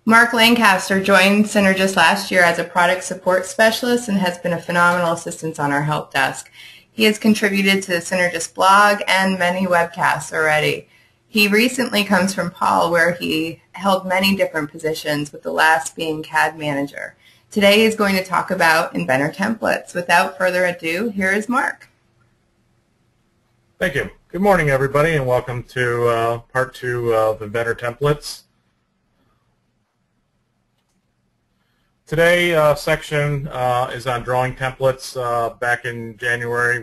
Mark Lancaster joined Synergis last year as a product support specialist and has been a phenomenal assistance on our help desk. He has contributed to the Synergis blog and many webcasts already. He recently comes from Paul, where he held many different positions, with the last being CAD manager. Today he's going to talk about Inventor templates. Without further ado, here is Mark. Thank you. Good morning, everybody, and welcome to part 2 of Inventor templates. Today's section is on drawing templates. Back in January,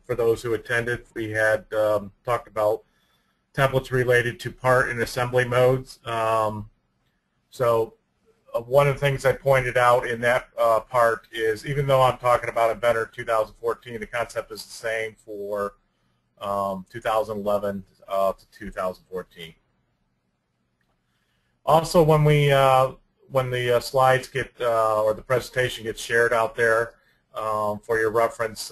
for those who attended, we had talked about templates related to part and assembly modes. So one of the things I pointed out in that part is, even though I'm talking about Inventor 2014, the concept is the same for 2011 to 2014. Also, when the slides get or the presentation gets shared out there for your reference,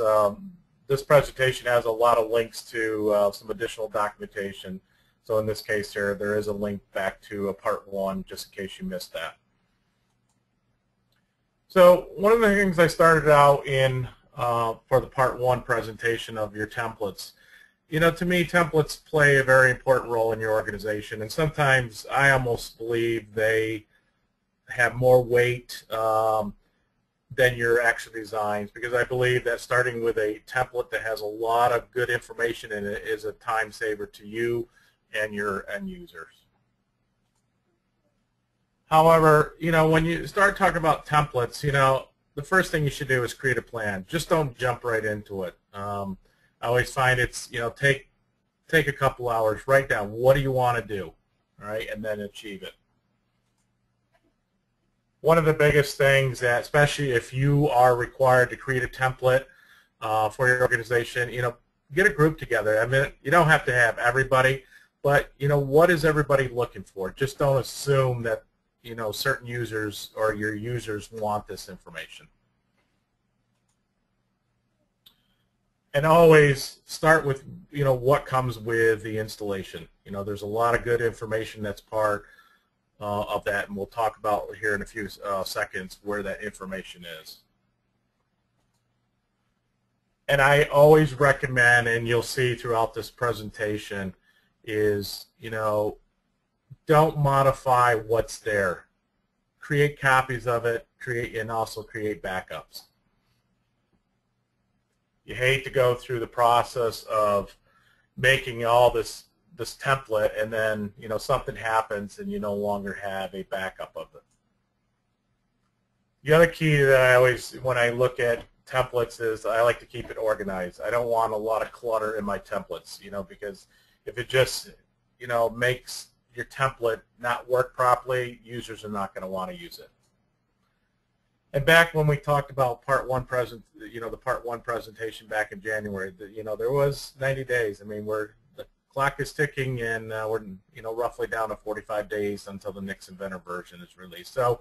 this presentation has a lot of links to some additional documentation. So in this case here, there is a link back to part 1, just in case you missed that. So one of the things I started out in for the part 1 presentation of your templates, to me, templates play a very important role in your organization, and sometimes I almost believe they have more weight than your actual designs, because I believe that starting with a template that has a lot of good information in it is a time saver to you and your end users. However, when you start talking about templates, the first thing you should do is create a plan. Just don't jump right into it. I always find it's, take a couple hours, write down what do you want to do, all right, and then achieve it. One of the biggest things that, especially if you are required to create a template for your organization, get a group together. I mean, you don't have to have everybody, but what is everybody looking for? Just don't assume that certain users or your users want this information. And always start with what comes with the installation. There's a lot of good information that's part of that, and we'll talk about here in a few seconds where that information is. And I always recommend, and you'll see throughout this presentation, is don't modify what's there. Create copies of it, and also create backups. You hate to go through the process of making all this template, and then something happens and you no longer have a backup of it. The other key that I always, when I look at templates, is I like to keep it organized. I don't want a lot of clutter in my templates, because if it just makes your template not work properly, users are not going to want to use it. And back when we talked about part 1 the part 1 presentation back in January, there was 90 days. I mean, the clock is ticking, and we're roughly down to 45 days until the next Inventor version is released. So,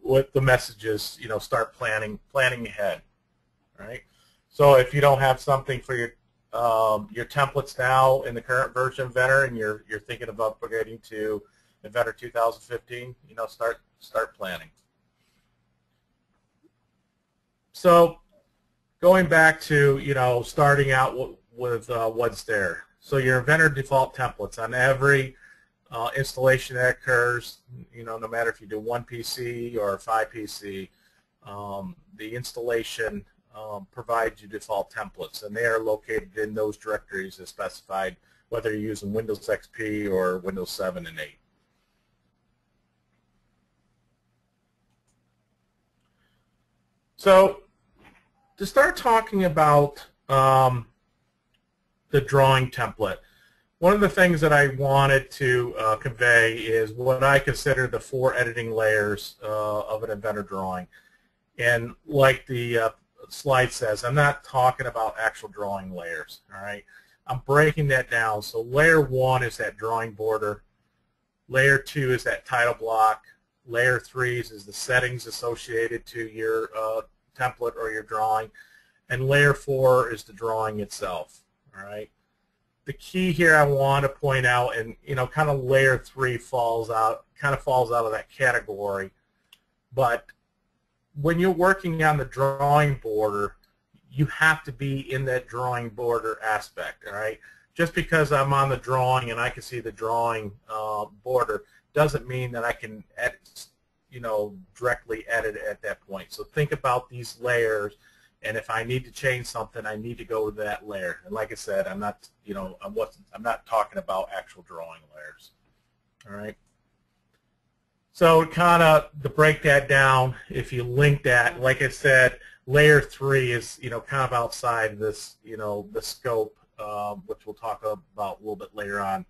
with the messages, start planning ahead. All right. So if you don't have something for your templates now in the current version of Inventor, and you're thinking of upgrading to Inventor 2015, start planning. So going back to starting out with what's there. So your Inventor default templates on every installation that occurs, no matter if you do 1 PC or 5 PC, the installation provides you default templates, and they are located in those directories as specified, whether you're using Windows XP or Windows 7 and 8. So to start talking about the drawing template, one of the things that I wanted to convey is what I consider the 4 editing layers of an Inventor drawing. And like the slide says, I'm not talking about actual drawing layers, all right? I'm breaking that down. So layer 1 is that drawing border. Layer 2 is that title block. Layer 3 is the settings associated to your template or your drawing. And layer 4 is the drawing itself, all right? the key here I want to point out, and kind of layer 3 falls out of that category, but when you're working on the drawing border, you have to be in that drawing border aspect. All right, just because I'm on the drawing and I can see the drawing border doesn't mean that I can edit, directly edit at that point. So think about these layers, and if I need to change something, I need to go to that layer. And like I said, I'm not, I'm not talking about actual drawing layers. All right. So kind of to break that down, if you link that, like I said, layer 3 is, kind of outside this, the scope, which we'll talk about a little bit later on.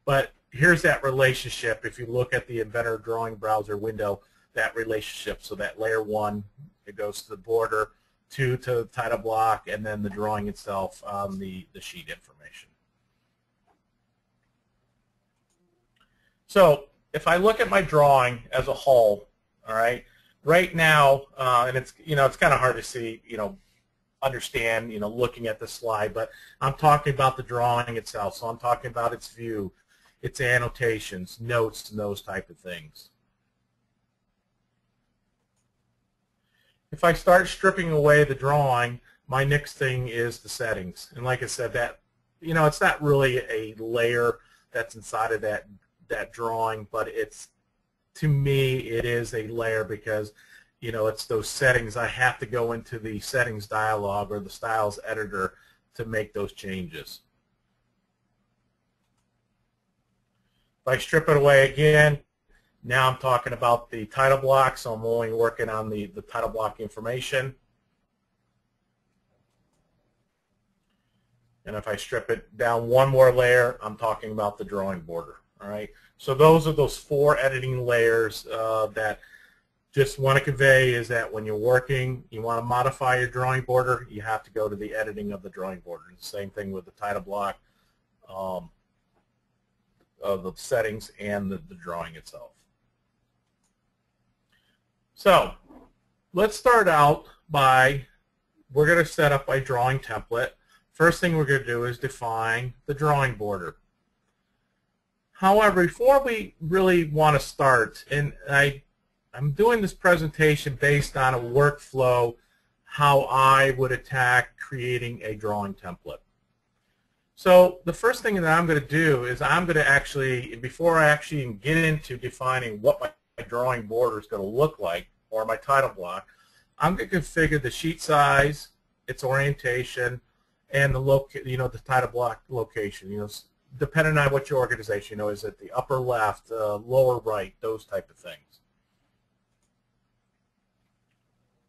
But here's that relationship. If you look at the Inventor Drawing browser window, that relationship. So that layer 1, it goes to the border, 2 to the title block, and then the drawing itself on the sheet information. So if I look at my drawing as a whole, all right, right now, and it's it's kind of hard to see, understand, looking at the slide, but I'm talking about the drawing itself. So I'm talking about its view, its annotations, notes, and those type of things. If I start stripping away the drawing, my next thing is the settings. And like I said, that it's not really a layer that's inside of that drawing, but to me it is a layer because it's those settings. I have to go into the settings dialog or the styles editor to make those changes. If I strip it away again, now I'm talking about the title block, so I'm only working on the title block information. And if I strip it down one more layer, I'm talking about the drawing border. All right. So those are those 4 editing layers that just want to convey is that when you're working, you want to modify your drawing border, you have to go to the editing of the drawing border. Same thing with the title block, of the settings and the drawing itself. So let's start out by, we're going to set up a drawing template. First thing we're going to do is define the drawing border. However, before we really want to start, and I'm doing this presentation based on a workflow, how I would attack creating a drawing template. So the first thing that I'm going to do is I'm going to actually, before I actually get into defining what my drawing border is going to look like, or my title block, I'm going to configure the sheet size, its orientation, and the title block location. Depending on what your organization, is it the upper left, lower right, those type of things.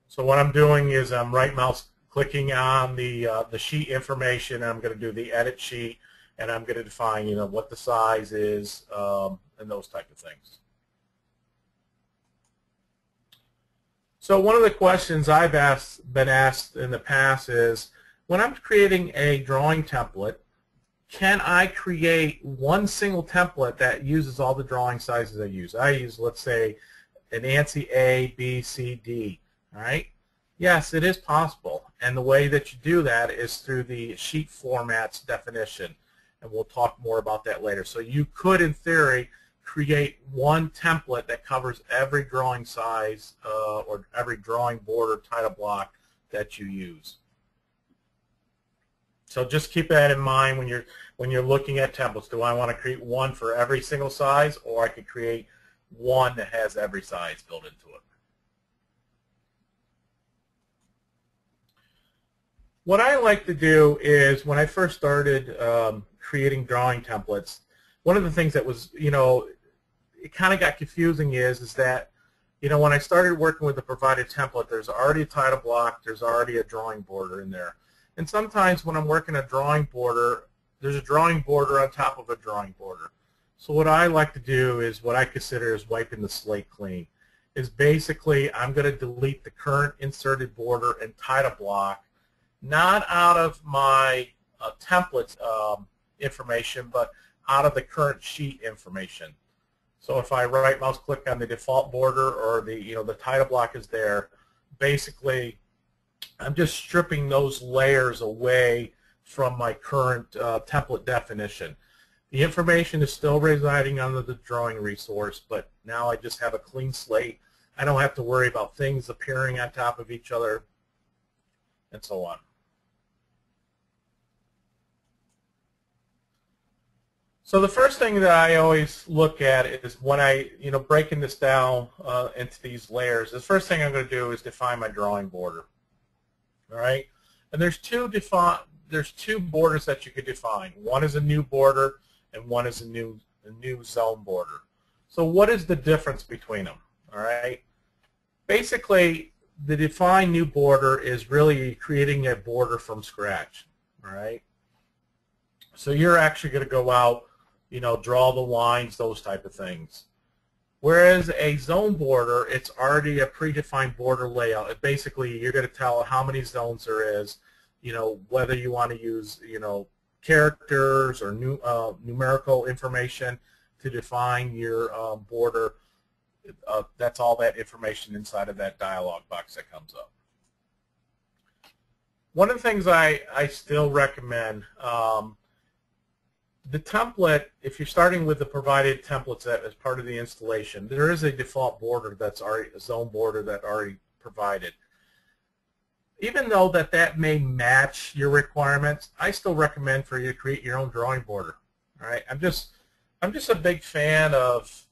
So what I'm doing is I'm right mouse clicking on the sheet information, and I'm going to do the edit sheet, and I'm going to define what the size is, and those type of things. So one of the questions I've been asked in the past is, when I'm creating a drawing template, can I create one single template that uses all the drawing sizes I use? I use, let's say, an ANSI A, B, C, D. All right? Yes, it is possible. And the way that you do that is through the sheet formats definition. And we'll talk more about that later. So you could, in theory, create one template that covers every drawing size or every drawing border title block that you use. So just keep that in mind when you're looking at templates. Do I want to create one for every single size, or I could create one that has every size built into it? What I like to do is, when I first started creating drawing templates, one of the things that was, it kind of got confusing is that, when I started working with the provided template, there's already a title block, there's already a drawing border in there. And sometimes when I'm working a drawing border, there's a drawing border on top of a drawing border. So what I like to do is what I consider is wiping the slate clean. Is basically I'm going to delete the current inserted border and title block, not out of my template information, but out of the current sheet information. So if I right mouse click on the default border, or the title block is there, basically I'm just stripping those layers away from my current template definition. The information is still residing under the drawing resource, but now I just have a clean slate. I don't have to worry about things appearing on top of each other and so on. So the first thing that I always look at is when I, breaking this down into these layers, the first thing I'm going to do is define my drawing border. All right, and there's two borders that you could define. One is a new border, and one is a new zone border. So what is the difference between them? All right, basically the define new border is really creating a border from scratch. All right, so you're actually going to go out, draw the lines, those type of things. Whereas a zone border, it's already a predefined border layout. Basically, you're going to tell how many zones there is, whether you want to use, characters or numerical information to define your border. That's all that information inside of that dialog box that comes up. One of the things I still recommend, the template, if you're starting with the provided templates as part of the installation, there is a default border that's already a zone border that already provided. Even though that may match your requirements, I still recommend for you to create your own drawing border. All right, I'm just a big fan of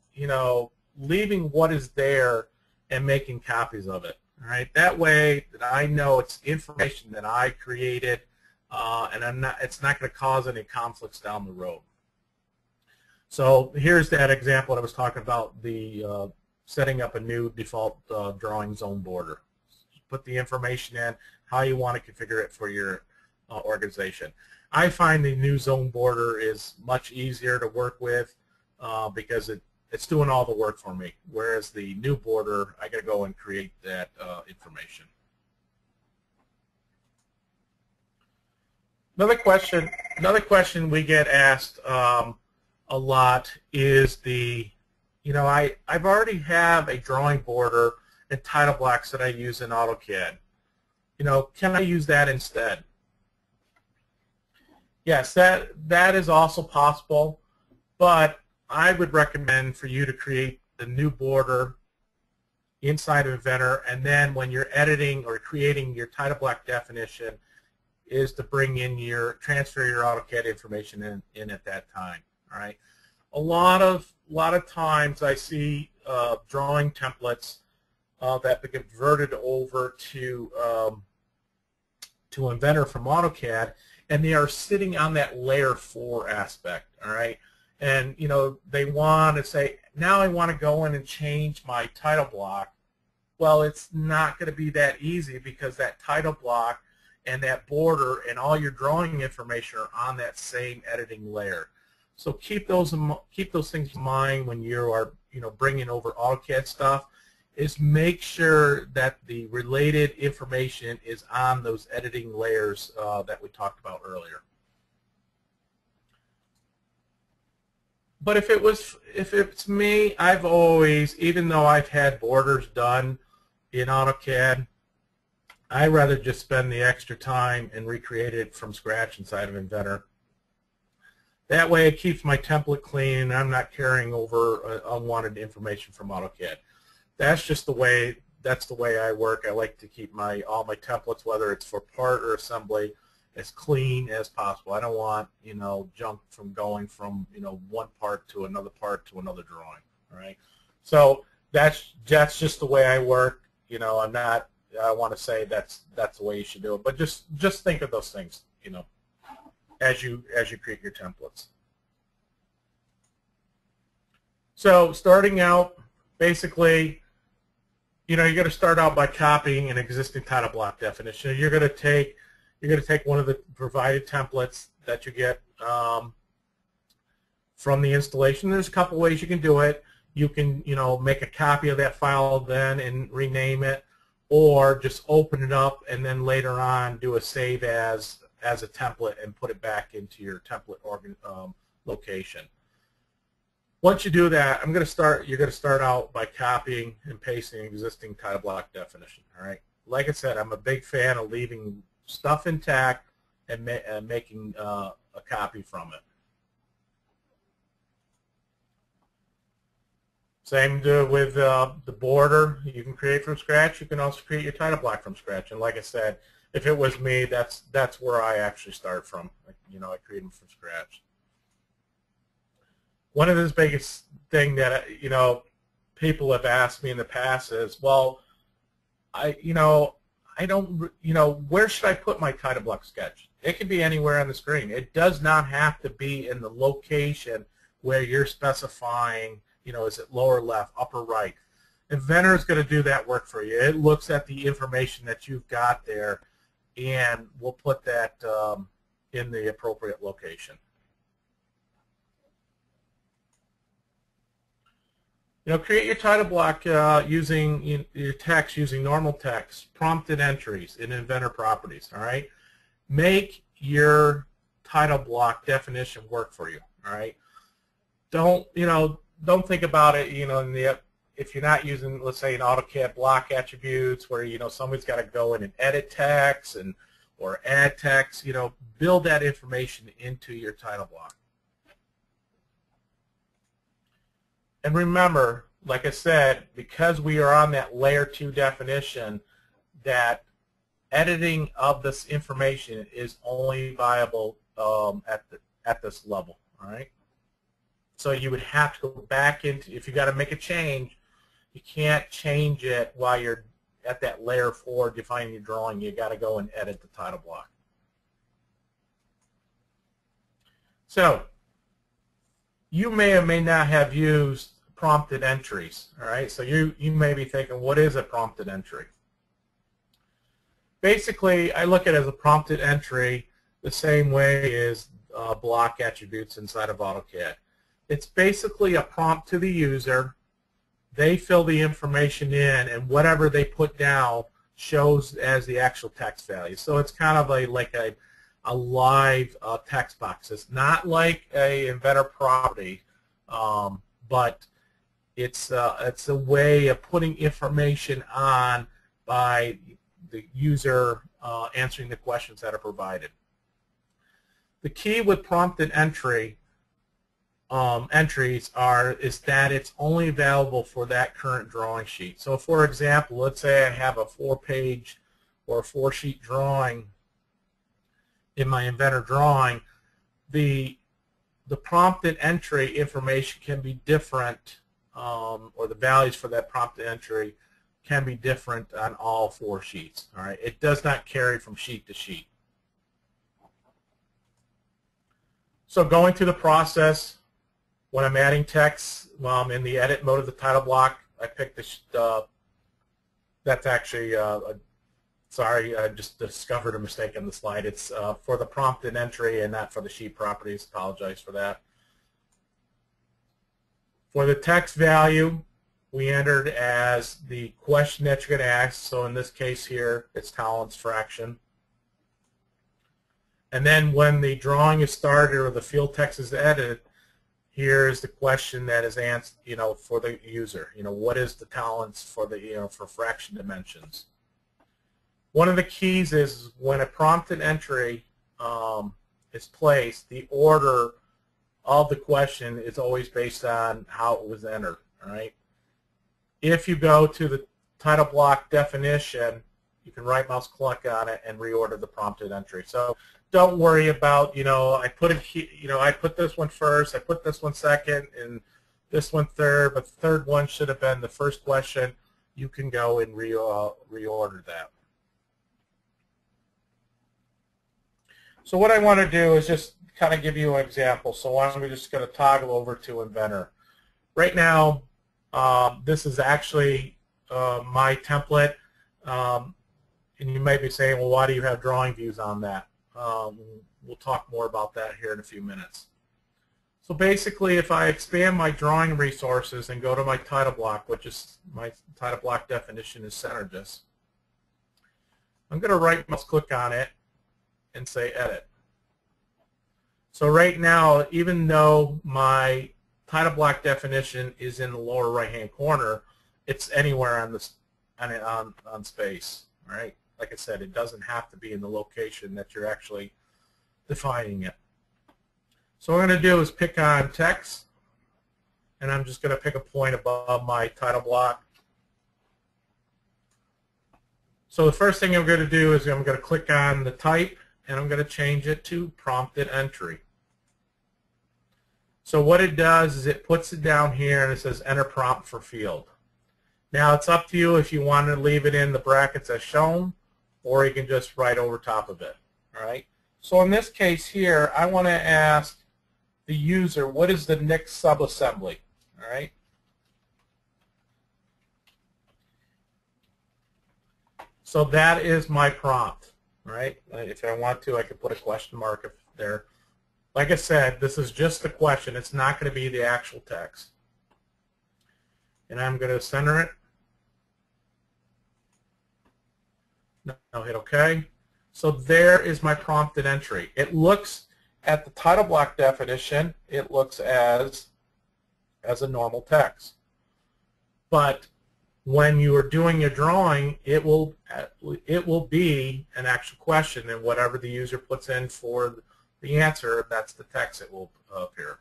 leaving what is there and making copies of it. All right, that way that I know it's information that I created. And it's not going to cause any conflicts down the road. So here's that example that I was talking about, the setting up a new default drawing zone border. Put the information in, how you want to configure it for your organization. I find the new zone border is much easier to work with because it's doing all the work for me, whereas the new border, I got to go and create that information. Another question we get asked a lot is I've already have a drawing border and title blocks that I use in AutoCAD. Can I use that instead? Yes, that is also possible, but I would recommend for you to create the new border inside of Inventor, and then when you're editing or creating your title block definition, is to bring in transfer your AutoCAD information in at that time. All right. A lot of times I see drawing templates that get converted over to Inventor from AutoCAD, and they are sitting on that layer 4 aspect. All right. And they want to say, now I want to go in and change my title block. Well, it's not going to be that easy because that title block and that border and all your drawing information are on that same editing layer. So keep those things in mind when you are bringing over AutoCAD stuff. Is make sure that the related information is on those editing layers that we talked about earlier. But if it's me, I've always, even though I've had borders done in AutoCAD, I'd rather just spend the extra time and recreate it from scratch inside of Inventor. That way it keeps my template clean and I'm not carrying over unwanted information from AutoCAD. That's just the way I work. I like to keep all my templates, whether it's for part or assembly, as clean as possible. I don't want junk from going from one part to another drawing. All right. So that's just the way I work. I'm not. I want to say that's the way you should do it, but just think of those things, as you create your templates. So starting out, basically, you're going to start out by copying an existing title block definition. You're going to take one of the provided templates that you get from the installation. There's a couple ways you can do it. You can make a copy of that file then and rename it, or just open it up and then later on do a save as a template and put it back into your template location. Once you do that, you're going to start out by copying and pasting existing title block definition. All right. Like I said, I'm a big fan of leaving stuff intact and making a copy from it. Same with the border. You can create from scratch. You can also create your title block from scratch. And like I said, if it was me, that's where I actually start from. You know, I create them from scratch. One of the biggest thing that people have asked me in the past is, well, I don't, where should I put my title block sketch? It can be anywhere on the screen. It does not have to be in the location where you're specifying, is it lower left, upper right. Inventor is going to do that work for you. It looks at the information that you've got there, and we'll put that in the appropriate location. Create your title block using your text, using normal text, prompted entries in Inventor properties. All right, make your title block definition work for you. All right, don't think about it. If you're not using, let's say, an AutoCAD block attributes where somebody's got to go in and edit text or add text. Build that information into your title block. And remember, like I said, because we are on that layer 2 definition, that editing of this information is only viable at this level. All right. So you would have to go back into, if you got to make a change, you can't change it while you're at that layer 4 defining your drawing. You got to go and edit the title block. So you may or may not have used prompted entries. All right, so you may be thinking, what is a prompted entry? Basically, I look at it as a prompted entry the same way as block attributes inside of AutoCAD. It's basically a prompt to the user. They fill the information in, and whatever they put down shows as the actual text value. So it's kind of like a live text box. It's not like a Inventor property, but it's a way of putting information on by the user answering the questions that are provided. The key with prompted entries is that it's only available for that current drawing sheet. So for example, let's say I have a 4-page or a 4-sheet drawing in my Inventor drawing. The prompted entry information can be different, or the values for that prompted entry can be different on all 4 sheets. All right, it does not carry from sheet to sheet. So going through the process, when I'm adding text, while I'm in the edit mode of the title block, I pick that's actually, sorry, I just discovered a mistake on the slide. It's for the prompted entry and not for the sheet properties. Apologize for that. For the text value, we entered as the question that you're going to ask. So in this case here, it's tolerance fraction. And then when the drawing is started or the field text is edited, here's the question that is answered, for the user. What is the tolerance for the, for fraction dimensions? One of the keys is when a prompted entry is placed, the order of the question is always based on how it was entered. All right. If you go to the title block definition, you can right mouse click on it and reorder the prompted entry. So don't worry about, I put it, I put this one first, I put this one second, and this one third, but the third one should have been the first question. You can go and reorder that. So what I want to do is just kind of give you an example. So I'm just going to toggle over to Inventor. Right now, this is actually my template, and you may be saying, well, why do you have drawing views on that? We'll talk more about that here in a few minutes. So basically, if I expand my drawing resources and go to my title block, which is my title block definition is Synergis, I'm going to right mouse click on it and say Edit. So right now, even though my title block definition is in the lower right-hand corner, it's anywhere on this on space. All right. Like I said, it doesn't have to be in the location that you're actually defining it. So what I'm going to do is pick on text, and I'm just going to pick a point above my title block. So the first thing I'm going to do is I'm going to click on the type, and I'm going to change it to prompted entry. So what it does is it puts it down here and it says enter prompt for field. Now it's up to you if you want to leave it in the brackets as shown, or you can just write over top of it. All right. So in this case here, I want to ask the user, what is the next subassembly? All right. So that is my prompt. All right. If I want to, I could put a question mark if there. Like I said, this is just the question. It's not going to be the actual text. And I'm going to center it. Now hit OK. So there is my prompted entry. It looks at the title block definition, it looks as a normal text. But when you are doing your drawing, it will be an actual question, and whatever the user puts in for the answer, that's the text that will appear.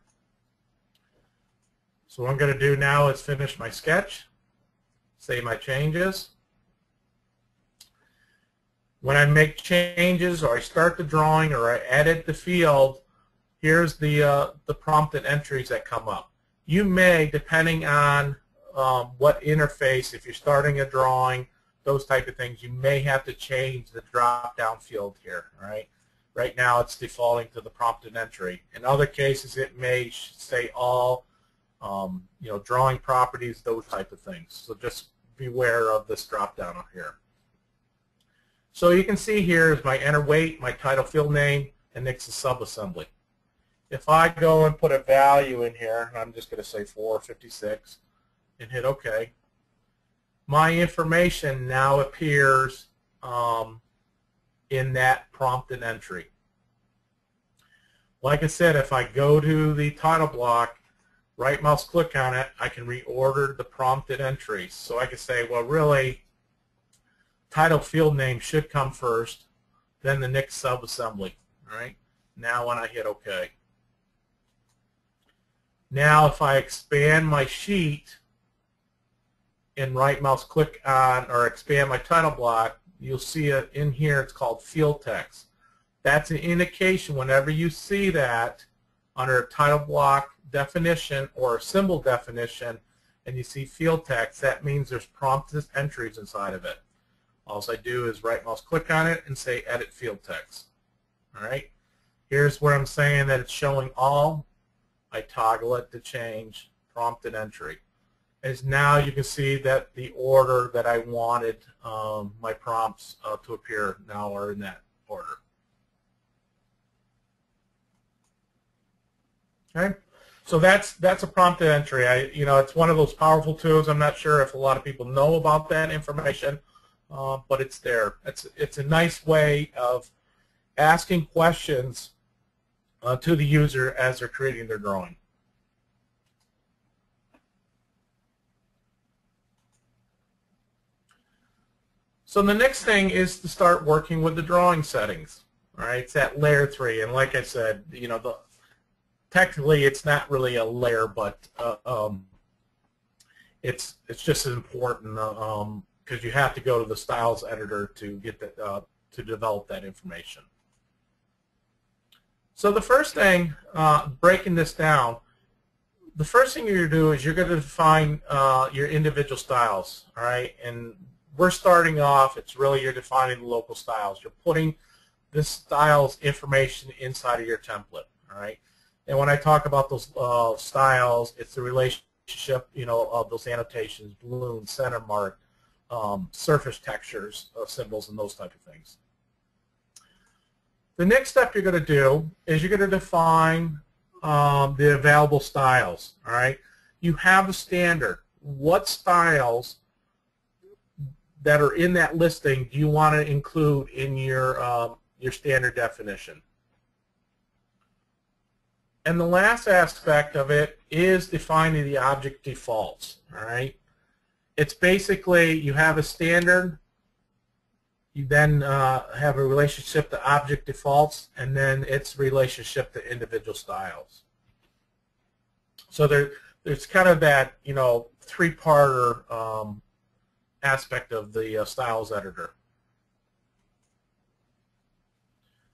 So what I'm going to do now is finish my sketch, save my changes. When I make changes, or I start the drawing, or I edit the field, here's the prompted entries that come up. You may, depending on what interface, if you're starting a drawing, those type of things, you may have to change the drop-down field here. All right. Right now, it's defaulting to the prompted entry. In other cases, it may say all, drawing properties, those type of things. So just beware of this drop-down up here. So you can see here is my enter weight, my title field name, and next is subassembly. If I go and put a value in here, I'm just going to say 456, and hit OK, my information now appears in that prompted entry. Like I said, if I go to the title block, right mouse click on it, I can reorder the prompted entries. So I can say, well, really, title field name should come first, then the next subassembly. All right. Now when I hit OK. Now if I expand my sheet and right mouse click on or expand my title block, you'll see it in here. It's called field text. That's an indication whenever you see that under a title block definition or a symbol definition and you see field text, that means there's prompted entries inside of it. All I do is right mouse click on it and say edit field text. All right. Here's where I'm saying that it's showing all. I toggle it to change prompted entry. As now you can see that the order that I wanted my prompts to appear now are in that order. Okay, so that's a prompted entry. It's one of those powerful tools. I'm not sure if a lot of people know about that information, but it's there. It's a nice way of asking questions to the user as they're creating their drawing. So the next thing is to start working with the drawing settings. All right, it's at layer 3, and like I said, technically it's not really a layer, but it's just as important because you have to go to the styles editor to get that to develop that information. So the first thing, breaking this down, the first thing you're going to do is you're going to define your individual styles. All right, and we're starting off, it's really you're defining the local styles. You're putting this styles information inside of your template. All right, and when I talk about those styles, it's the relationship, of those annotations, balloon, center mark, surface textures, symbols, and those type of things. The next step you're going to do is you're going to define the available styles. All right, you have a standard. What styles that are in that listing do you want to include in your standard definition? And the last aspect of it is defining the object defaults. All right, it's basically you have a standard. You then have a relationship to object defaults, and then its relationship to individual styles. So there's kind of that, you know, three-parter aspect of the styles editor.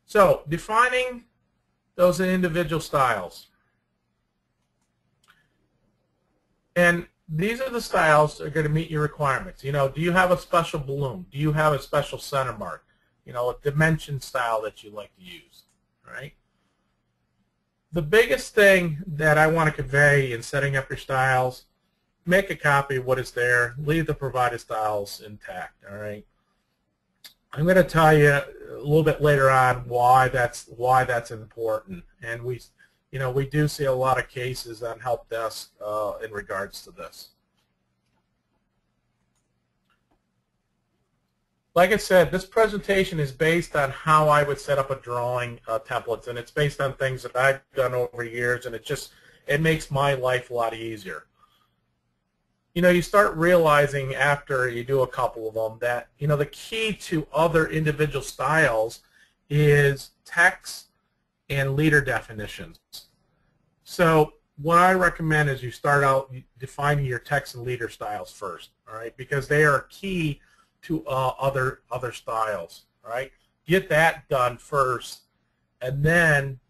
So defining those individual styles. And these are the styles that are going to meet your requirements. You know, do you have a special balloon? Do you have a special center mark? You know, a dimension style that you like to use, right? The biggest thing that I want to convey in setting up your styles, make a copy of what is there, leave the provided styles intact, all right? I'm going to tell you a little bit later on why that's important, and we do see a lot of cases on help desk in regards to this. Like I said, this presentation is based on how I would set up a drawing templates, and it's based on things that I've done over years, and it makes my life a lot easier. You know, you start realizing after you do a couple of them that, you know, the key to other individual styles is text and leader definitions. So what I recommend is you start out defining your text and leader styles first, all right, because they are key to other styles, all right? Get that done first, and then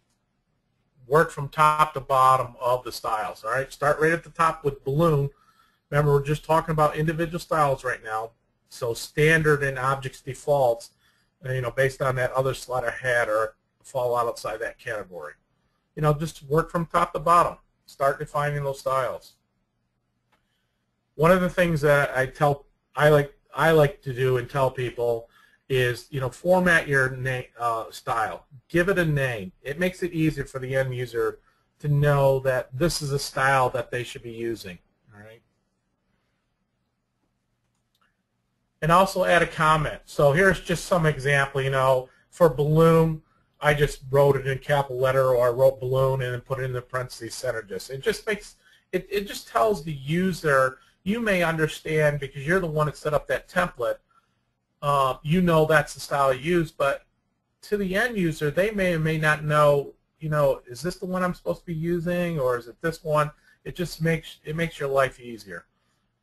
work from top to bottom of the styles, all right? Start right at the top with balloon. Remember, we're just talking about individual styles right now, so standard and objects defaults, you know, based on that other slide I had, or fall outside that category. You know, just work from top to bottom. Start defining those styles. One of the things that I like to do and tell people is, you know, format your name style. Give it a name. It makes it easier for the end user to know that this is a style that they should be using. All right. And also add a comment. So here's just some example. You know, for balloon, I just wrote it in capital letter, or I wrote balloon and then put it in the parentheses Synergis. It just makes it just tells the user, you may understand because you're the one that set up that template. You know that's the style you use, but to the end user, they may or may not know. You know, is this the one I'm supposed to be using, or is it this one? It just makes your life easier.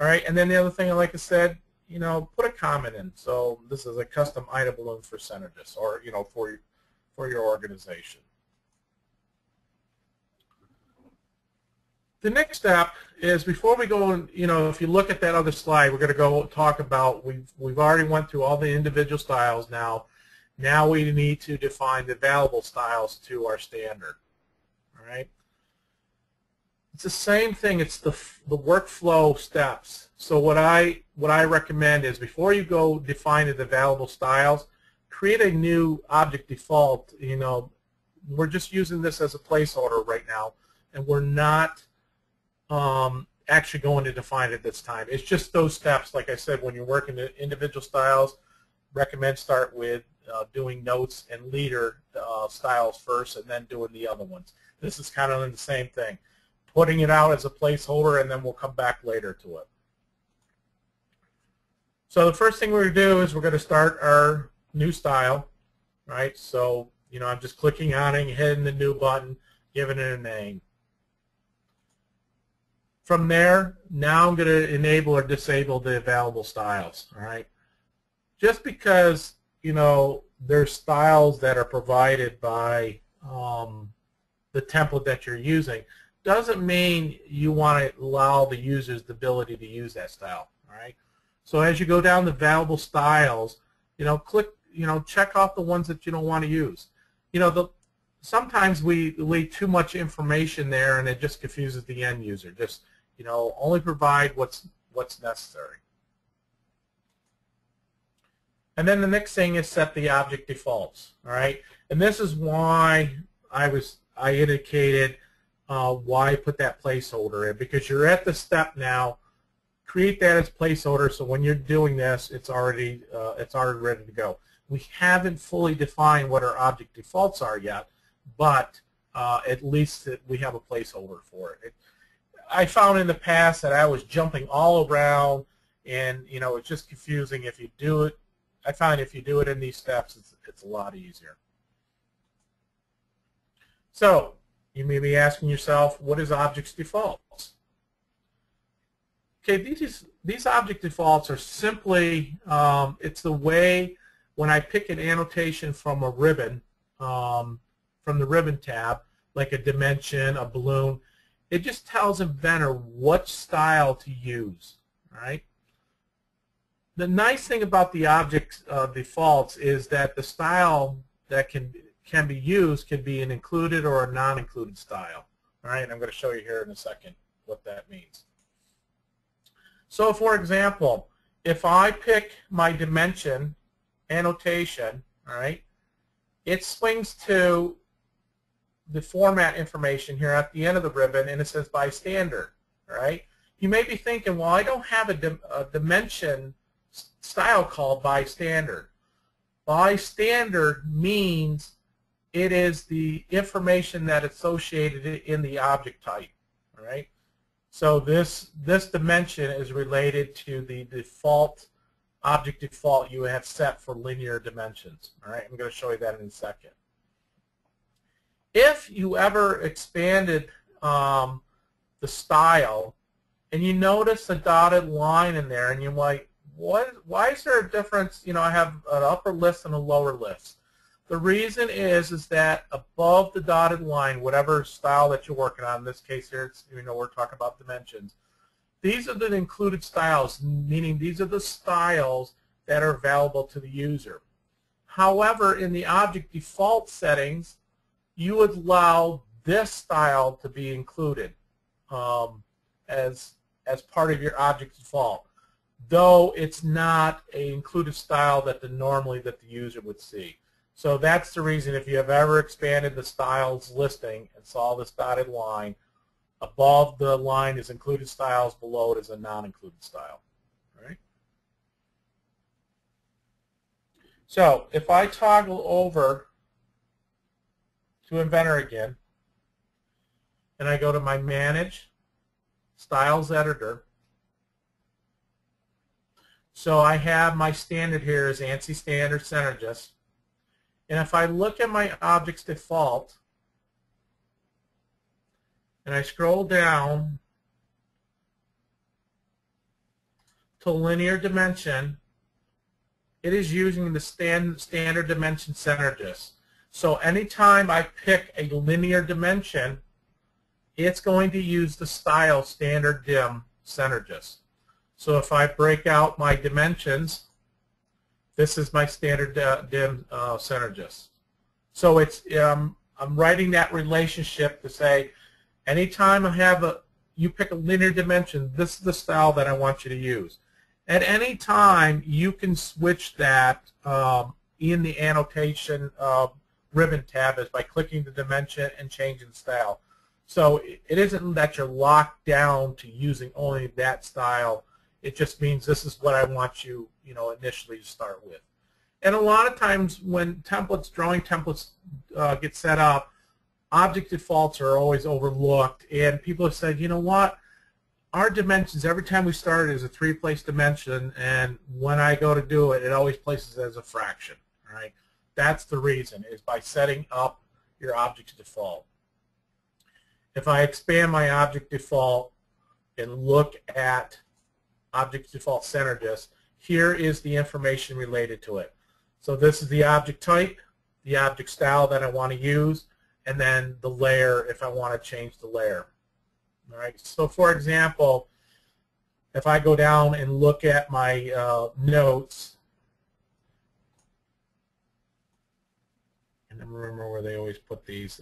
All right, and then the other thing, like I said, you know, put a comment in. So this is a custom item balloon for Synergis, or you know, for your organization. The next step is, before we go, and you know, if you look at that other slide, we're going to go talk about, we've already went through all the individual styles. Now we need to define the available styles to our standard. All right. It's the same thing. It's the workflow steps. So what I recommend is, before you go define the available styles, create a new object default. You know, we're just using this as a placeholder right now, and we're not actually going to define it this time. It's just those steps. Like I said, when you're working the individual styles, recommend start with doing notes and leader styles first, and then doing the other ones. This is kind of the same thing. Putting it out as a placeholder, and then we'll come back later to it. So the first thing we're going to do is we're going to start our new style, right? So, you know, I'm just clicking on it, hitting the new button, giving it a name. From there, now I'm going to enable or disable the available styles, all right? Just because, you know, there's styles that are provided by the template that you're using, doesn't mean you want to allow the users the ability to use that style, all right? So as you go down the available styles, you know, check off the ones that you don't want to use. You know, sometimes we leave too much information there, and it just confuses the end user. Just, you know, only provide what's necessary. And then the next thing is set the object defaults. All right, and this is why I indicated why I put that placeholder in, because you're at the step now. Create that as placeholder, so when you're doing this, it's already ready to go. We haven't fully defined what our object defaults are yet, but at least we have a placeholder for it. I found in the past that I was jumping all around, and you know, it's just confusing. If you do it I find if you do it in these steps, it's a lot easier. So you may be asking yourself, what is object defaults? Okay, these object defaults are simply, it's the way when I pick an annotation from a ribbon, from the ribbon tab, like a dimension, a balloon, it just tells Inventor what style to use, all right? The nice thing about the object defaults is that the style that can be used can be an included or a non-included style, all right? And I'm going to show you here in a second what that means. So, for example, if I pick my dimension annotation, all right, it swings to the format information here at the end of the ribbon, and it says by standard, all right? You may be thinking, well, I don't have a dimension style called by standard. By standard means it is the information that is associated in the object type, all right? So this dimension is related to the default object default you have set for linear dimensions. All right, I'm going to show you that in a second. If you ever expanded the style and you notice a dotted line in there and you're like, why is there a difference? You know, I have an upper list and a lower list. The reason is that above the dotted line, whatever style that you're working on, in this case here, it's, you know, we're talking about dimensions. These are the included styles, meaning these are the styles that are available to the user. However, in the object default settings, you would allow this style to be included as part of your object default, though it's not an included style that normally the user would see. So that's the reason if you have ever expanded the styles listing and saw this dotted line, above the line is included styles, below it is a non-included style. All right? So if I toggle over to Inventor again, and I go to my Manage Styles Editor, so I have my standard here is ANSI Standard Synergis. And if I look at my object's default, and I scroll down to linear dimension, it is using the standard dimension Synergis. So anytime I pick a linear dimension, it's going to use the style standard dim Synergis. So if I break out my dimensions, this is my standard dim Synergis. So it's I'm writing that relationship to say, anytime I have you pick a linear dimension, this is the style that I want you to use. At any time, you can switch that in the annotation ribbon tab is by clicking the dimension and changing the style. So it isn't that you're locked down to using only that style. It just means this is what I want you, initially to start with. And a lot of times when drawing templates get set up, object defaults are always overlooked, and people have said, you know what, our dimensions, every time we start it is a 3-place dimension, and when I go to do it, it always places it as a fraction. All right? That's the reason, is by setting up your object default. If I expand my object default and look at object default Synergis, here is the information related to it. So this is the object type, the object style that I want to use, and then the layer if I want to change the layer. All right. So for example, if I go down and look at my notes, and I remember where they always put these.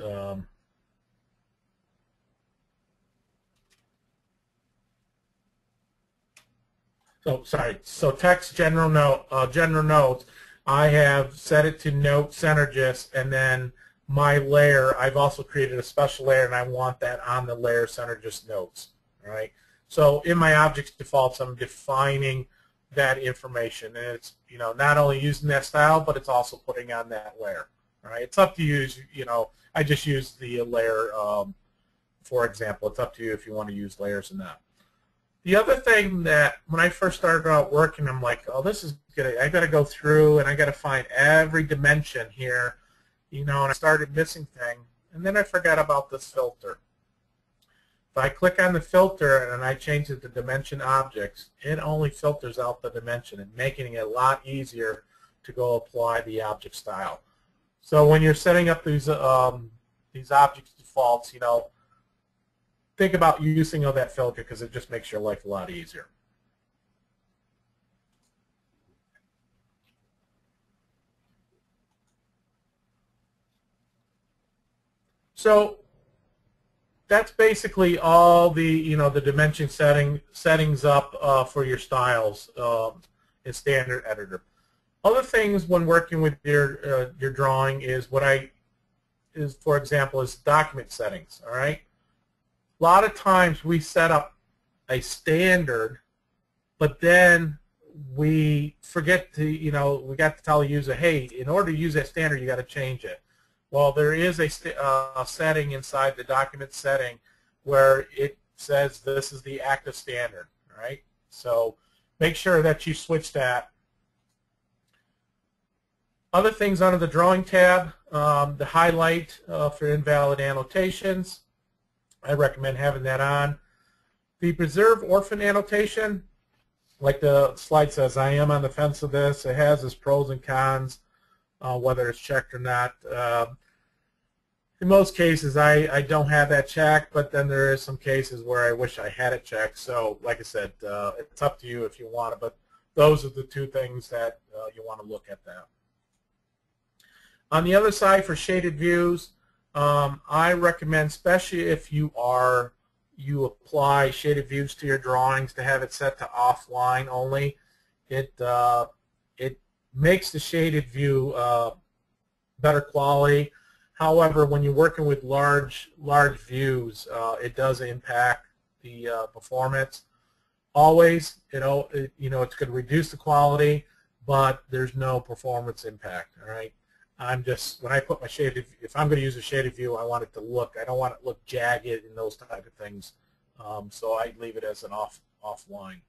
So text general notes, I have set it to note Synergis, and then my layer, I've also created a special layer, and I want that on the layer Synergis notes. All right. So in my objects defaults, I'm defining that information, and it's not only using that style, but it's also putting on that layer. All right. It's up to you. I just use the layer for example. It's up to you if you want to use layers or not. The other thing that when I first started out working, I'm like, oh, this is good. I got to go through and I got to find every dimension here, and I started missing things. And then I forgot about this filter. If I click on the filter and I change it to dimension objects, it only filters out the dimension and making it a lot easier to go apply the object style. So when you're setting up these object defaults, think about using that filter because it just makes your life a lot easier. So that's basically all the the dimension settings up for your styles in Standard Editor. Other things when working with your drawing is for example, is document settings. All right. A lot of times we set up a standard, but then we forget to we got to tell the user, hey, in order to use that standard, you got to change it. Well, there is a setting inside the document setting where it says this is the active standard, all right? So make sure that you switch that. Other things under the Drawing tab, the highlight for invalid annotations. I recommend having that on. The preserve orphan annotation, like the slide says, I am on the fence of this. It has its pros and cons. Whether it's checked or not. In most cases, I don't have that checked, but then there is some cases where I wish I had it checked. So, like I said, it's up to you if you want it, but those are the two things that you want to look at that. On the other side, for shaded views, I recommend, especially if you apply shaded views to your drawings, to have it set to offline only. It makes the shaded view better quality. However, when you're working with large views, it does impact the performance. Always, it's going to reduce the quality, but there's no performance impact. All right. When I put my shaded, if I'm going to use a shaded view, I want it to look. I don't want it to look jagged and those type of things. So I leave it as an offline.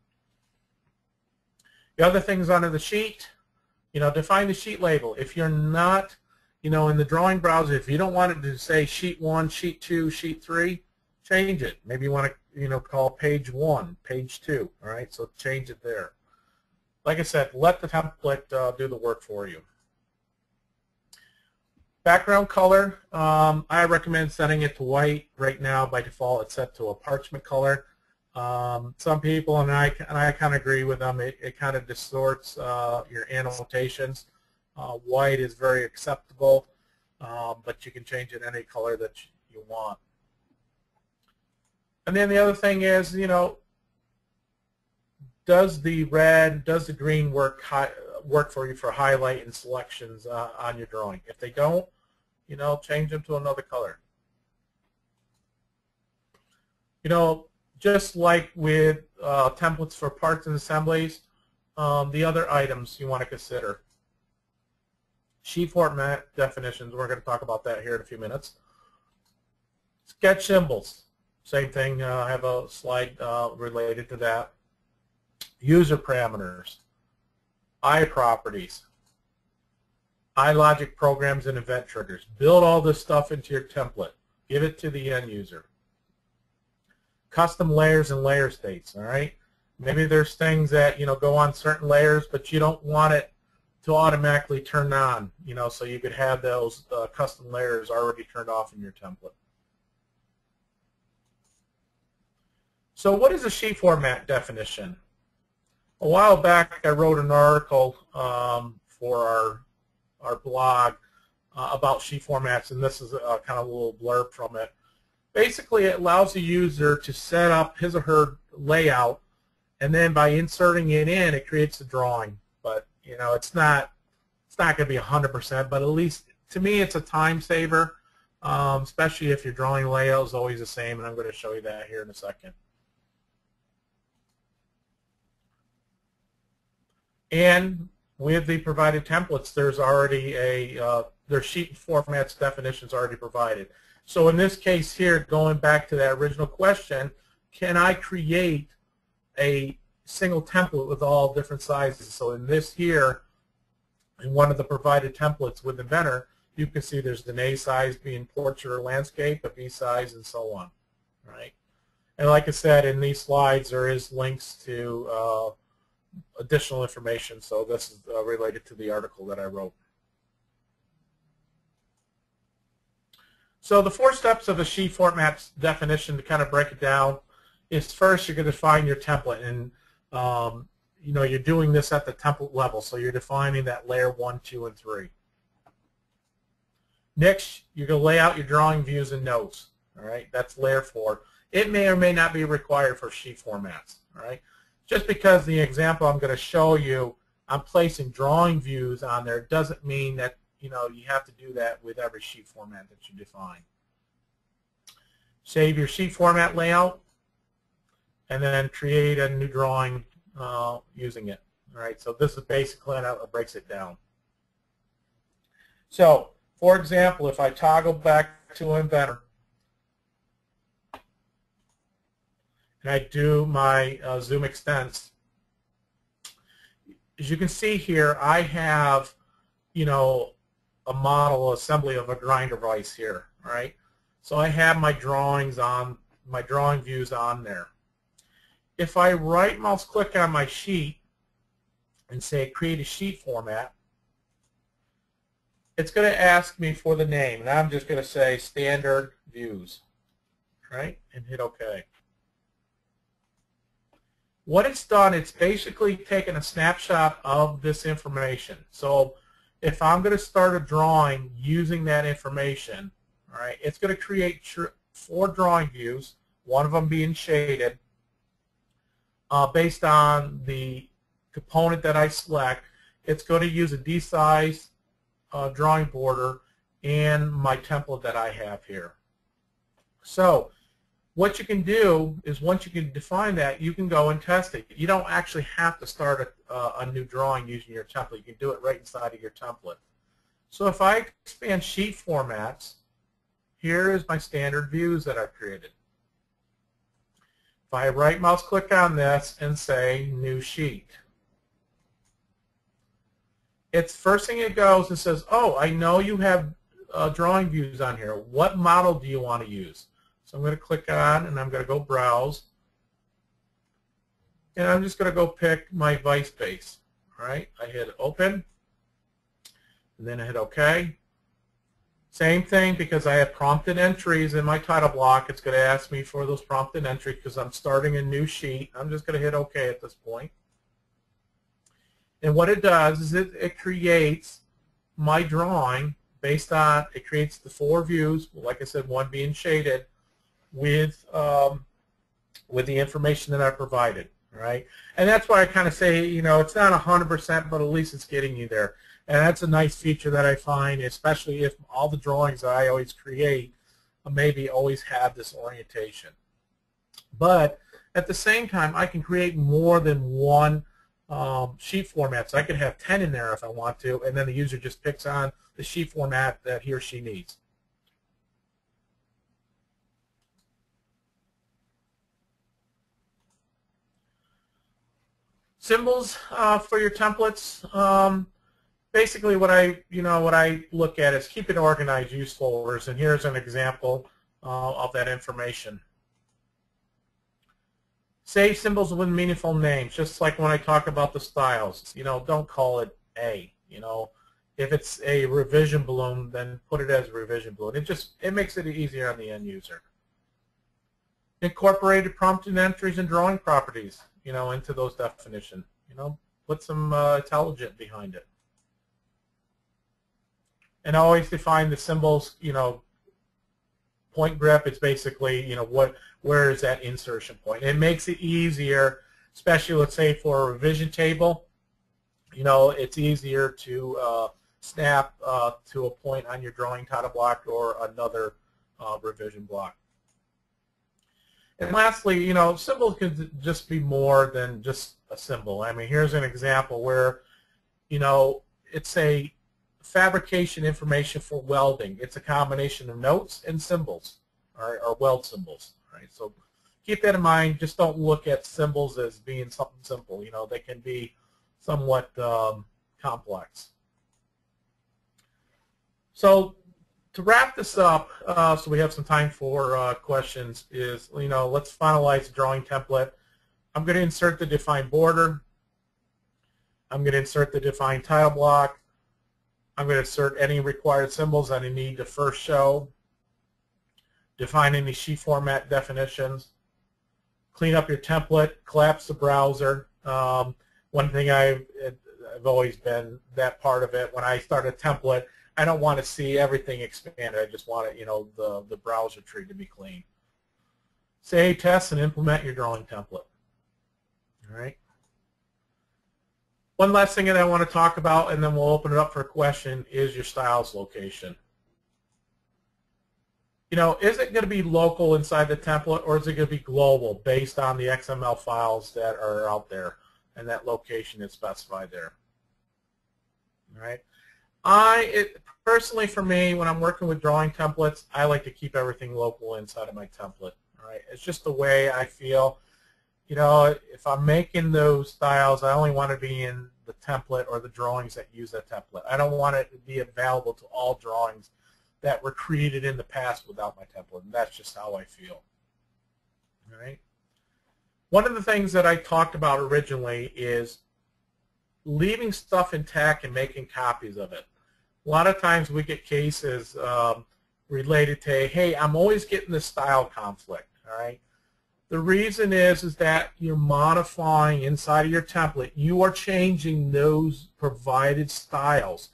The other things under the sheet. Define the sheet label. If you're not, in the drawing browser, if you don't want it to say sheet 1, sheet 2, sheet 3, change it. Maybe you want to, call page 1, page 2. All right, so change it there. Like I said, let the template do the work for you. Background color, I recommend setting it to white. Right now, by default, it's set to a parchment color. Some people, and I kind of agree with them, it kind of distorts your annotations. White is very acceptable, but you can change it any color that you want. And then the other thing is, does the red, does the green work for you for highlight and selections on your drawing? If they don't, change them to another color. Just like with templates for parts and assemblies, the other items you want to consider. Sheet format definitions, we're going to talk about that here in a few minutes. Sketch symbols, same thing, I have a slide related to that. User parameters, iProperties, iLogic programs and event triggers. Build all this stuff into your template. Give it to the end user. Custom layers and layer states, all right? Maybe there's things that, go on certain layers, but you don't want it to automatically turn on, so you could have those custom layers already turned off in your template. So what is a sheet format definition? A while back, I wrote an article for our blog about sheet formats, and this is kind of a little blurb from it. Basically, it allows the user to set up his or her layout, and then by inserting it in, it creates a drawing. But it's not going to be 100%, but at least to me, it's a time saver, especially if your drawing layout is always the same, and I'm going to show you that here in a second. And with the provided templates, there's already their sheet formats definitions already provided. So in this case here, going back to that original question, can I create a single template with all different sizes. So in this here, in one of the provided templates with Inventor, you can see there's an A size being portrait or landscape, a B size, and so on. Right? And like I said, in these slides, there is links to additional information. So this is related to the article that I wrote. So the 4 steps of a sheet format definition, to kind of break it down, is first you're going to define your template, and you know, you're doing this at the template level, so you're defining that layer 1, 2, and 3. Next, you're going to lay out your drawing views and notes. All right, that's layer 4. It may or may not be required for sheet formats. All right, just because the example I'm going to show you, I'm placing drawing views on there, doesn't mean that you have to do that with every sheet format that you define. Save your sheet format layout, and then create a new drawing using it. All right, so this is basically how it breaks it down. So, for example, if I toggle back to Inventor and I do my zoom extents, as you can see here, I have, a model assembly of a grinder vise here. All right, so I have my drawings on, my drawing views on there. If I right mouse click on my sheet and say create a sheet format, it's going to ask me for the name, and I'm just going to say standard views, right, and hit OK. What it's done, it's basically taken a snapshot of this information. So if I'm going to start a drawing using that information, all right, it's going to create 4 drawing views, one of them being shaded, based on the component that I select. It's going to use a D-size drawing border and my template that I have here. So what you can do is, once you can define that, you can go and test it. You don't actually have to start a new drawing using your template. You can do it right inside of your template. So if I expand sheet formats, here is my standard views that I've created. If I right mouse click on this and say new sheet, it's first thing it goes and says, oh, I know you have drawing views on here. What model do you want to use? So I'm going to click on, and I'm going to go browse, and I'm just going to go pick my vise base. All right, I hit open, and then I hit OK. Same thing, because I have prompted entries in my title block. It's going to ask me for those prompted entries because I'm starting a new sheet. I'm just going to hit OK at this point. And what it does is it creates my drawing based on, it creates the 4 views, like I said, one being shaded, with the information that I provided, right? And that's why I kind of say, it's not 100%, but at least it's getting you there. And that's a nice feature that I find, especially if all the drawings that I always create maybe always have this orientation. But at the same time, I can create more than one sheet format. So I could have 10 in there if I want to, and then the user just picks on the sheet format that he or she needs. Symbols for your templates. Basically, what I look at is keep it organized, use folders, and here's an example of that information. Save symbols with meaningful names, just like when I talk about the styles. Don't call it A. If it's a revision balloon, then put it as a revision balloon. It makes it easier on the end user. Incorporated prompted entries and drawing properties, into those definitions. Put some intelligent behind it. And always define the symbols, point grep is basically, where is that insertion point? It makes it easier, especially, let's say, for a revision table. It's easier to snap to a point on your drawing title block or another revision block. And lastly, symbols can just be more than just a symbol. I mean, here's an example where, it's a fabrication information for welding. It's a combination of notes and symbols, or weld symbols. Right? So keep that in mind. Just don't look at symbols as being something simple. You know, they can be somewhat complex. So to wrap this up, so we have some time for questions, is, you know, let's finalize the drawing template. I'm going to insert the define border. I'm going to insert the define title block. I'm going to insert any required symbols that I need to first show. Define any sheet format definitions. Clean up your template. Collapse the browser. One thing I've always been that part of it. When I start a template, I don't want to see everything expanded. I just want it, you know, the browser tree to be clean. Save, test, and implement your drawing template. All right. One last thing that I want to talk about, and then we'll open it up for a question, is your styles location. You know, is it going to be local inside the template, or is it going to be global based on the XML files that are out there and that location is specified there? All right. Personally, for me, when I'm working with drawing templates, I like to keep everything local inside of my template. All right. It's just the way I feel. You know, if I'm making those styles, I only want to be in the template or the drawings that use that template. I don't want it to be available to all drawings that were created in the past without my template, and that's just how I feel. All right. One of the things that I talked about originally is leaving stuff intact and making copies of it. A lot of times we get cases related to, hey, I'm always getting this style conflict. All right. The reason is that you're modifying inside of your template. You are changing those provided styles.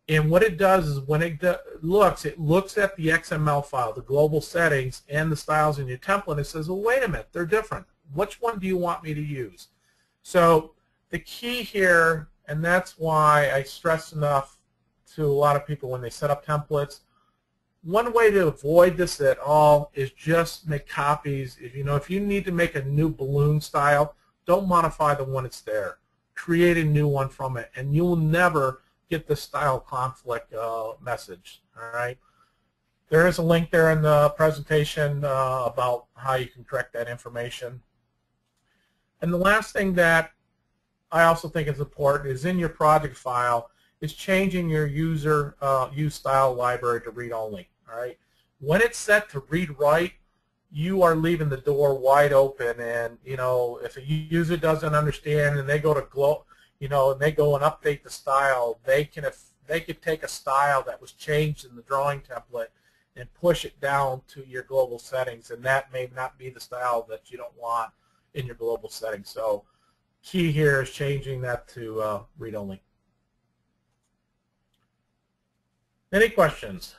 And what it does is when it looks at the XML file, the global settings, and the styles in your template. It says, well, wait a minute, they're different. Which one do you want me to use? So the key here, and that's why I stress enough to a lot of people when they set up templates, one way to avoid this at all is just make copies. If you need to make a new balloon style, don't modify the one that's there. Create a new one from it, and you will never get the style conflict message. All right. There is a link there in the presentation about how you can correct that information. And the last thing that I also think is important is in your project file is changing your user use style library to read only. All right. When it's set to read write, you are leaving the door wide open, and if a user doesn't understand and they go to and they go and update the style, they could take a style that was changed in the drawing template and push it down to your global settings, and that may not be the style that you don't want in your global settings. So key here is changing that to read only. Any questions?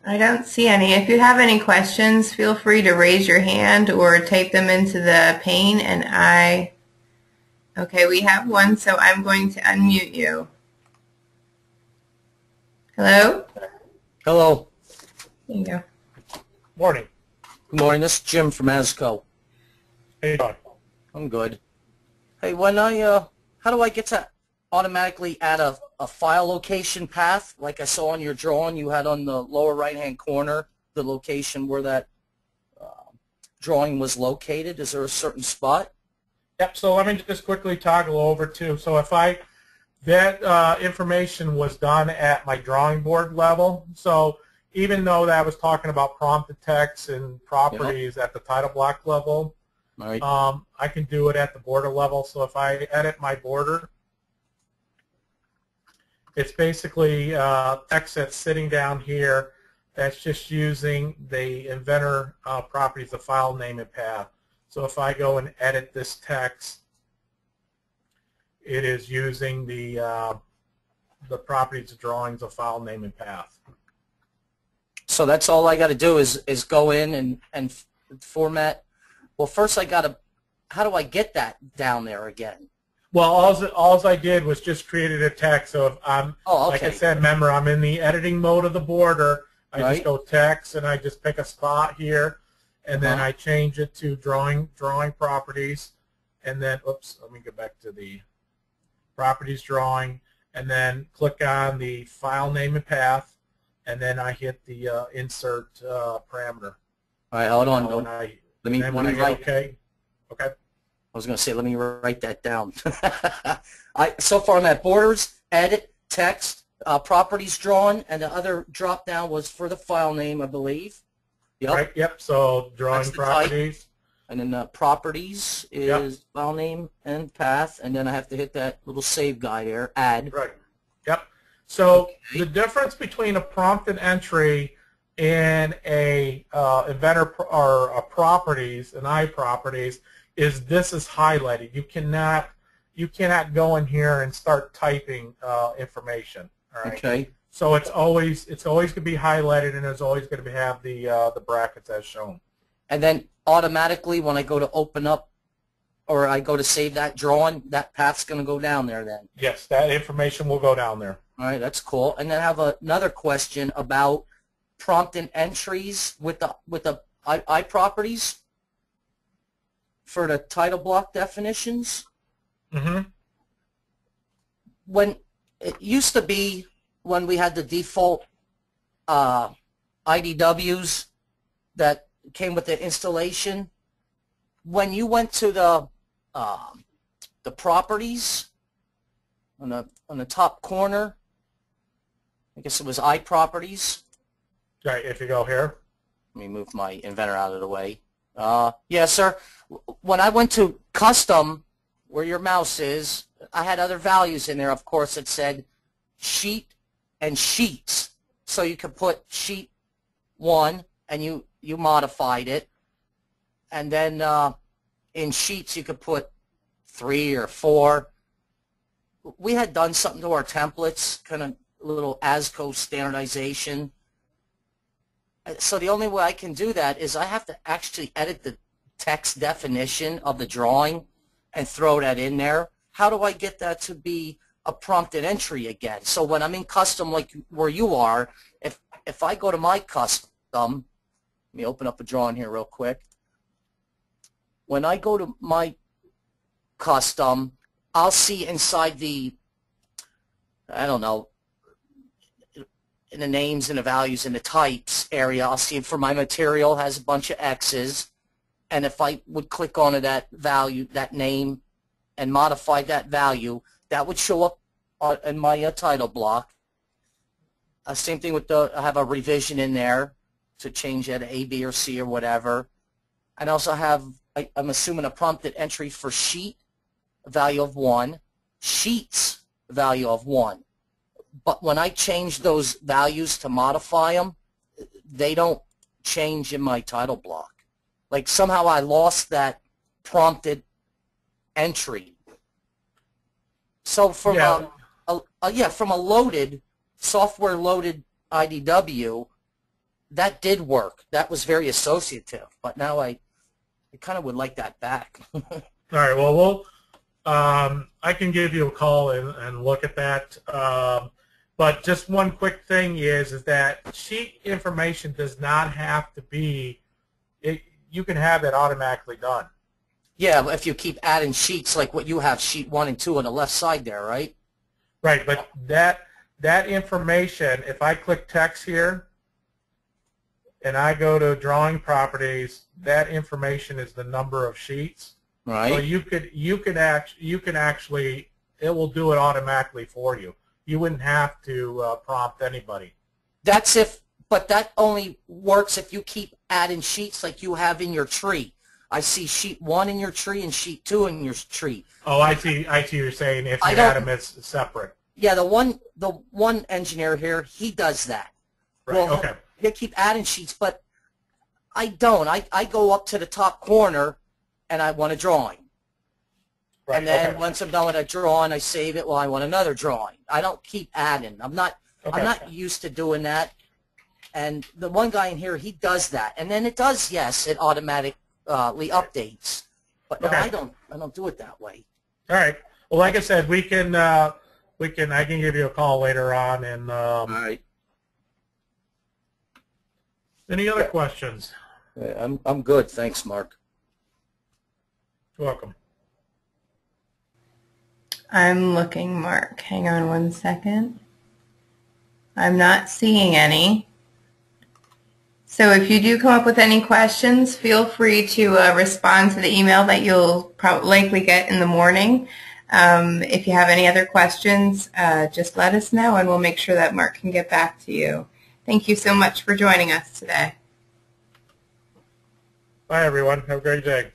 I don't see any. If you have any questions, feel free to raise your hand or type them into the pane, and okay, we have one, so I'm going to unmute you. Hello? Hello. There you go. Morning. Good morning. This is Jim from ASCO. How you doing? I'm good. Hey, how do I get to automatically add a file location path like I saw on your drawing? You had on the lower right-hand corner the location where that drawing was located. Is there a certain spot? Yep. So let me just quickly toggle over to. So if that information was done at my drawing board level. So even though that was talking about prompted text and properties at the title block level, right. I can do it at the border level. So if I edit my border, it's basically text that's sitting down here that's just using the Inventor properties, the file name and path. So if I go and edit this text, it is using the properties of drawings of file name and path. So that's all I got to do is go in and format. Well, first how do I get that down there again? Well, all I did was just created a text. So if I'm, like I said, remember, I'm in the editing mode of the border. I just go text, and I just pick a spot here, and then I change it to drawing properties, and then, oops, let me get back to the properties drawing, and then click on the file name and path, and then I hit the insert parameter. All right, hold on. Let me write. Okay. Okay. I was going to say, let me write that down. So far I'm at borders, edit, text, properties drawn, and the other drop down was for the file name, I believe. Yep. Right. Yep. So drawing properties. Type. And then properties is file name and path, and then I have to hit that little save guy there, add. Right. Yep. So the difference between a prompted entry and a inventor or a properties, an iProperties, is this is highlighted. You cannot go in here and start typing information. All right. Okay. So it's always going to be highlighted, and it's always going to have the brackets as shown. And then automatically when I go to open up or I go to save that drawing, that path's going to go down there then. Yes, that information will go down there. All right, that's cool. And then I have another question about prompting entries with the iProperties for the title block definitions. Mm-hmm. When it used to be when we had the default IDWs that came with the installation, when you went to the properties on the top corner, I guess it was iProperties. Right, if you go here. Let me move my Inventor out of the way. Yes, sir. When I went to custom, where your mouse is, I had other values in there. Of course, it said sheet and sheets. So you could put sheet 1, and you modified it. And then in sheets, you could put 3 or 4. We had done something to our templates, kind of a little ASCO standardization. So the only way I can do that is I have to actually edit the text definition of the drawing and throw that in there. How do I get that to be a prompted entry again? So when I'm in custom, like where you are, if I go to my custom, let me open up a drawing here real quick. When I go to my custom, I'll see inside the, I don't know, in the names and the values and the types area, I'll see for my material has a bunch of X's, and if I would click onto that value, that name, and modify that value, that would show up in my title block. Same thing with I have a revision in there to change that to A, B, or C or whatever. And also have, I'm assuming, a prompted entry for sheet, a value of 1, sheets, a value of 1. But when I change those values to modify them, they don't change in my title block. Like somehow I lost that prompted entry. So from from a loaded, software loaded IDW, that did work. That was very associative. But now I kind of would like that back. All right. Well, I can give you a call and look at that. But just one quick thing is that sheet information does not have to be. You can have that automatically done. Yeah, if you keep adding sheets like what you have, sheet 1 and 2 on the left side there, right? Right, but that information, if I click text here and I go to drawing properties, that information is the number of sheets. Right. So you can actually it will do it automatically for you. You wouldn't have to prompt anybody. But that only works if you keep adding sheets like you have in your tree. I see sheet 1 in your tree and sheet 2 in your tree. Oh, I see what you're saying. If you add them, it's separate. Yeah, the one engineer here, he does that. Right. Well, okay. He'll keep adding sheets, but I don't. I go up to the top corner and I want a drawing. Right. And then once I'm done with a drawing, I save it. Well, I want another drawing. I don't keep adding. I'm not used to doing that. And the one guy in here, he does that. And then it does, yes, it automatically updates. But no, I don't do it that way. All right. Well, like I said, I can give you a call later on. And all right. Any other questions? I'm good. Thanks, Mark. You're welcome. I'm looking, Mark. Hang on one second. I'm not seeing any. So if you do come up with any questions, feel free to respond to the email that you'll likely get in the morning. If you have any other questions, just let us know and we'll make sure that Mark can get back to you. Thank you so much for joining us today. Bye, everyone. Have a great day.